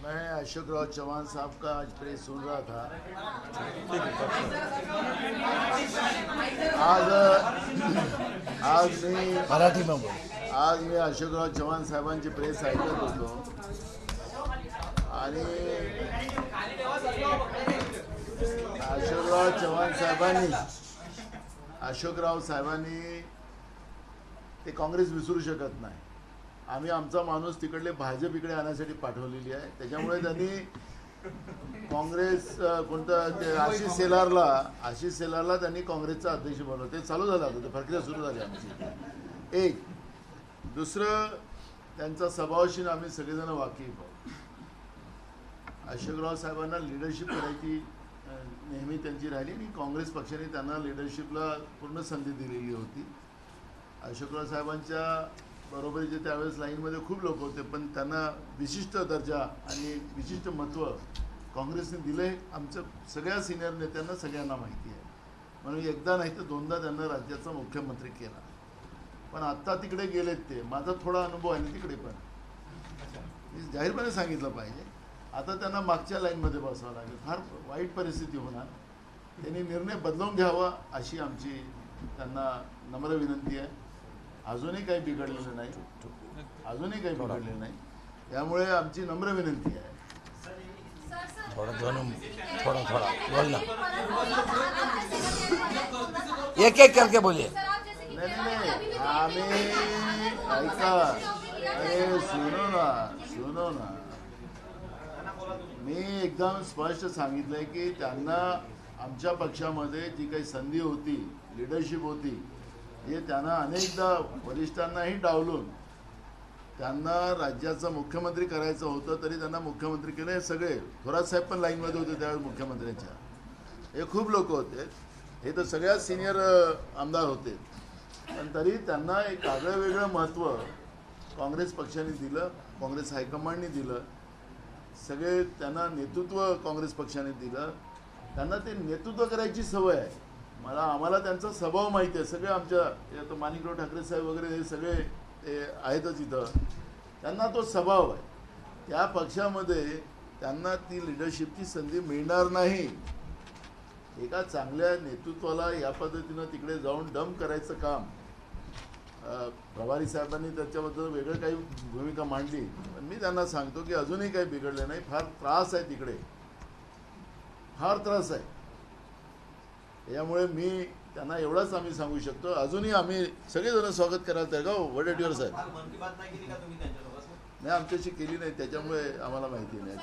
मैं अशोक राव चौहान साहब का आज प्रेस सुन रहा था। आज मी मराठी में बोल। आज मी अशोकराव चव्हाण साहेबांची प्रेस ऐकत होतो आणि अशोकराव साहेबांनी ते काँग्रेस विसरू शकत नाही। आम्ही आमचा माणूस तिकडले भाजप इकडे आणण्यासाठी पाठवलेली आहे। त्याच्यामुळे त्यांनी काँग्रेस कोणतं ते आशिष सेलारला त्यांनी काँग्रेसचा अध्यक्ष बनवलं। ते चालू झालं होतं, ते प्रक्रिया सुरू झाली आमची। एक दुसरं त्यांचा स्वभावाशी आम्ही सगळेजण वाकीफ आहोत। अशोकराव साहेबांना लिडरशिप करायची नेहमी त्यांची राहिली आणि काँग्रेस पक्षाने त्यांना लिडरशिपला पूर्ण संधी दिलेली होती। अशोकराव साहेबांच्या बरोबरीचे त्यावेळेस लाईनमध्ये खूप लोक होते, पण त्यांना विशिष्ट दर्जा आणि विशिष्ट महत्त्व काँग्रेसने दिले। आमच्या सगळ्या सिनियर नेत्यांना सगळ्यांना माहिती आहे, म्हणून एकदा नाही तर दोनदा त्यांना राज्याचा मुख्यमंत्री केला। पण आत्ता तिकडे गेलेत ते, माझा थोडा अनुभव आहे ना तिकडे, पण मी जाहीरपणे सांगितलं पाहिजे। आता त्यांना मागच्या लाईनमध्ये बसावं लागेल, फार वाईट परिस्थिती होणार। त्यांनी निर्णय बदलून घ्यावा अशी आमची त्यांना नम्र विनंती आहे। अजूनही काही बिघडलेलं नाही, त्यामुळे आमची नम्र विनंती आहे। थोड़ा बोल ना, एक एक करके बोलिए। नहीं आम्ही ऐका, अरे सुनो ना, मी एकदम स्पष्ट सांगितलंय की त्यांना आमच्या पक्षामध्ये जी काही संधी होती, लिडरशिप होती, हे त्यांना अनेकदा वरिष्ठांनाही डावलून त्यांना राज्याचा मुख्यमंत्री करायचं होतं, तरी त्यांना मुख्यमंत्री केलं। हे सगळे थोरात साहेब पण लाईनमध्ये होते त्यावेळेस मुख्यमंत्र्यांच्या, हे खूप लोक होते, हे तर सगळ्यात सिनियर आमदार होते, पण तरी त्यांना एक आगळं वेगळं महत्त्व काँग्रेस पक्षाने दिलं, काँग्रेस हायकमांडने दिलं, सगळे त्यांना नेतृत्व काँग्रेस पक्षाने दिलं। त्यांना ते नेतृत्व करायची सवय आहे। आम्हाला त्यांचा स्वभाव माहिती आहे। सगळे आमच्या माणिकराव ठाकरे साहेब वगैरे हे सगळे ते आहेतच इथं, त्यांना तो स्वभाव आहे। त्या पक्षामध्ये त्यांना ती लिडरशिपची संधी मिळणार नाही। एका चांगल्या नेतृत्वाला या पद्धतीनं तिकडे जाऊन डंप करायचं काम, प्रभारी साहेबांनी त्याच्याबद्दल वेगळं काही भूमिका मांडली, पण मी त्यांना सांगतो की अजूनही काही बिघडलं नाही। फार त्रास आहे तिकडे, फार त्रास आहे। यामुळे मी त्यांना एवढाच आम्ही सांगू शकतो, अजूनही आम्ही सगळेजण स्वागत करायला तयार का वडेट्टीवर साहेब? नाही, आमच्याशी केली नाही, त्याच्यामुळे आम्हाला माहिती नाही।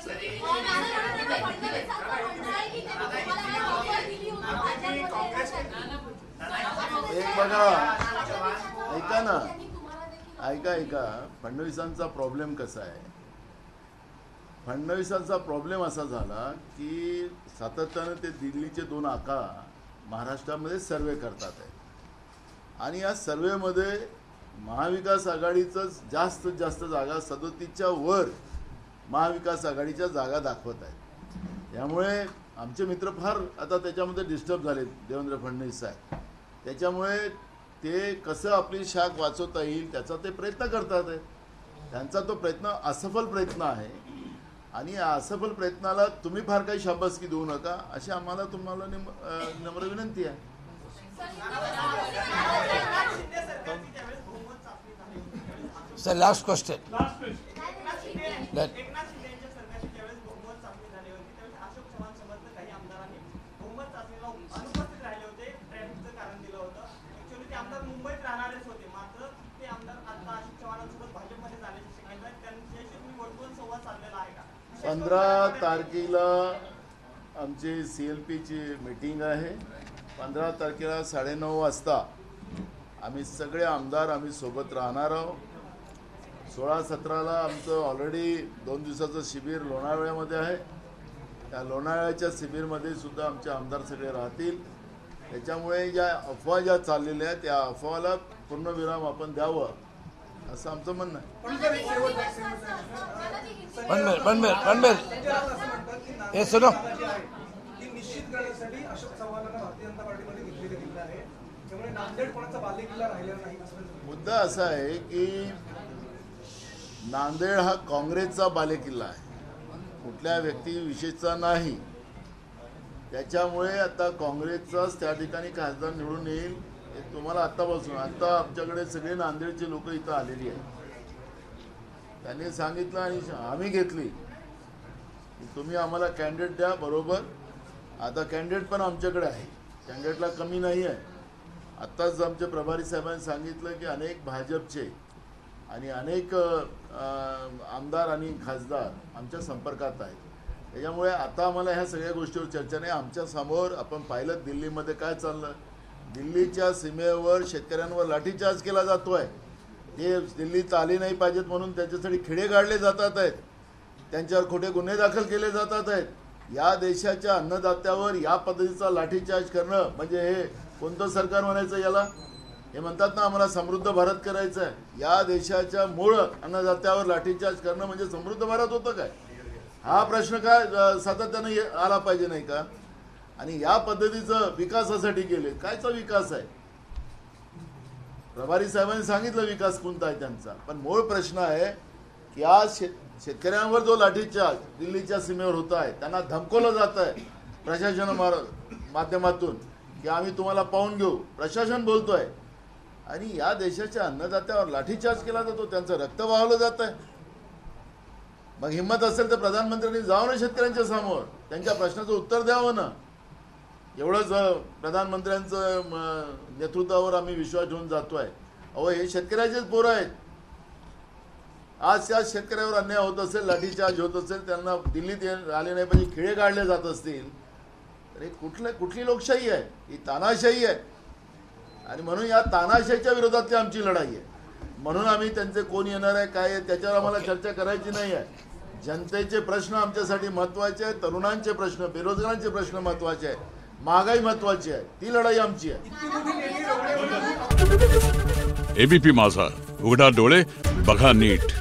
एक बघा, ऐका फडणवीसांचा प्रॉब्लेम कसा आहे? फडणवीसांचा प्रॉब्लेम असा झाला की सातत्यानं ते दिल्लीचे 2 आका महाराष्ट्रामध्ये सर्वे करतात आहे, आणि या सर्वेमध्ये महाविकास आघाडीचंच जास्तीत जास्त जागा, 37च्या वर महाविकास आघाडीच्या जागा दाखवत आहेत। त्यामुळे आमचे मित्र फार आता त्याच्यामध्ये डिस्टर्ब झाले, देवेंद्र फडणवीस साहेब। त्याच्यामुळे ते कसं आपली शाख वाचवता येईल त्याचा ते प्रयत्न करतात आहे। त्यांचा तो प्रयत्न असफल प्रयत्न आहे, आणि या असफल प्रयत्नाला तुम्ही फार काही शाबासकी देऊ नका अशी आम्हाला तुम्हाला नम्र विनंती आहे। Sir last question. मुंबईत राहणारेच होते, मात्र ते आमदार आता अशोक चव्हाणांसोबत भाजपमध्ये जाण्याची शक्यता आहे। त्यांच्याशी तुम्ही वर्तुळून संवाद साधलेला आहे का? 15 तारखेला आमची CLPची मीटिंग आहे। 15 तारखेला 9:30 वाजता आम्ही सगळे आमदार आम्ही सोबत राहणार आहोत। 16-17ला आमचं ऑलरेडी 2 दिवसाचं शिबिर लोणावळ्यामध्ये आहे। त्या लोणावळ्याच्या शिबिरमध्ये सुद्धा आमचे आमदार सगळे राहतील। त्याच्यामुळे ज्या अफवा ज्या चाललेल्या आहेत त्या अफवाला पूर्णविराम आपण द्यावं असं आमचं म्हणणं आहे। हे सुनो, निश्चित करण्यासाठी अशोक चव्हाणांना भारतीय जनता पार्टीमध्ये घेतलेले गेलेलं आहे, त्यामुळे नांदेड कोणाचा बालेकिल्ला राहिलेला नाही। मुद्दा असा आहे की नांदेड हा काँग्रेसचा बालेकिल्ला आहे। कुठल्या व्यक्तीविषयीचा नाही. त्याच्यामुळे आता काँग्रेसचाच त्या ठिकाणी खासदार निवडून येईल हे तुम्हाला आता आमच्याकडे सगळे नांदेडचे लोक इथं आलेली आहेत. त्यांनी सांगितलं आणि आम्ही घेतली की तुम्ही आम्हाला कॅन्डिडेट द्या. बरोबर, आता कॅन्डिडेट पण आमच्याकडे आहे, कॅन्डिडेटला कमी नाही आहे. आत्ताच आमचे प्रभारी साहेबांनी सांगितलं की अनेक भाजपचे आणि अनेक आमदार आणि खासदार आमच्या संपर्कात आहेत. त्याच्यामुळे आता आम्हाला ह्या सगळ्या गोष्टीवर चर्चा नाही. आमच्या समोर आपण पाहिलं दिल्लीमध्ये काय चाललं. दिल्लीच्या सीमेवर शेतकऱ्यांवर लाठीचार्ज केला जातो आहे. ते दिल्लीत आले नाही पाहिजेत म्हणून त्यांच्यासाठी खेडे गाडले जातात आहेत, त्यांच्यावर खोटे गुन्हे दाखल केले जातात आहेत. या देशाच्या अन्नदात्यावर या पद्धतीचा लाठीचार्ज करणं म्हणजे हे कोणतं सरकार म्हणायचं याला? हे म्हणतात ना आम्हाला समृद्ध भारत करायचं आहे. या देशाच्या मूळ अन्नदात्यावर लाठीचार्ज करणं म्हणजे समृद्ध भारत होतं काय? हा प्रश्न काय सातत्याने आला पाहिजे नाही का? आणि या पद्धतीचं विकासासाठी केले. कायचा विकास आहे? प्रभारी साहेबांनी सांगितलं विकास कोणता आहे त्यांचा, पण मूळ प्रश्न आहे की आज शेतकऱ्यांवर जो लाठीचार्ज दिल्लीच्या सीमेवर होत आहे, त्यांना धमकवलं जात आहे प्रशासन माध्यमातून की आम्ही तुम्हाला पाहून घेऊ. प्रशासन बोलतोय आणि या देशाच्या अन्नदात्यावर लाठीचार्ज केला जातो, त्यांचं रक्त वाहवलं जात आहे. मग हिंमत असेल तर प्रधानमंत्र्यांनी जावं ना शेतकऱ्यांच्या समोर, त्यांच्या प्रश्नाचं उत्तर द्यावं ना. एवढंच प्रधानमंत्र्यांचं नेतृत्वावर आम्ही विश्वास ठेवून जातोय. अहो हे शेतकऱ्याचेच पोरं आहेत. आज त्या शेतकऱ्यावर अन्याय होत असेल, लाठीचार्ज होत असेल, त्यांना दिल्लीत आले नाही पाहिजे, खेळे काढले जात असतील, तर हे कुठली लोकशाही आहे? ही तानाशाही आहे. आणि म्हणून या तानाशाहीच्या विरोधातली आमची लढाई आहे. म्हणून आम्ही त्यांचे कोण येणार आहे काय आहे त्याच्यावर आम्हाला चर्चा करायची नाही आहे. जनतेचे प्रश्न आमच्यासाठी महत्त्वाचे आहेत, तरुणांचे प्रश्न, बेरोजगारांचे प्रश्न महत्त्वाचे आहेत, महागाई महत्त्वाची आहे. ती लढाई आमची आहे. एबीपी माझा, उघडा डोळे बघा नीट.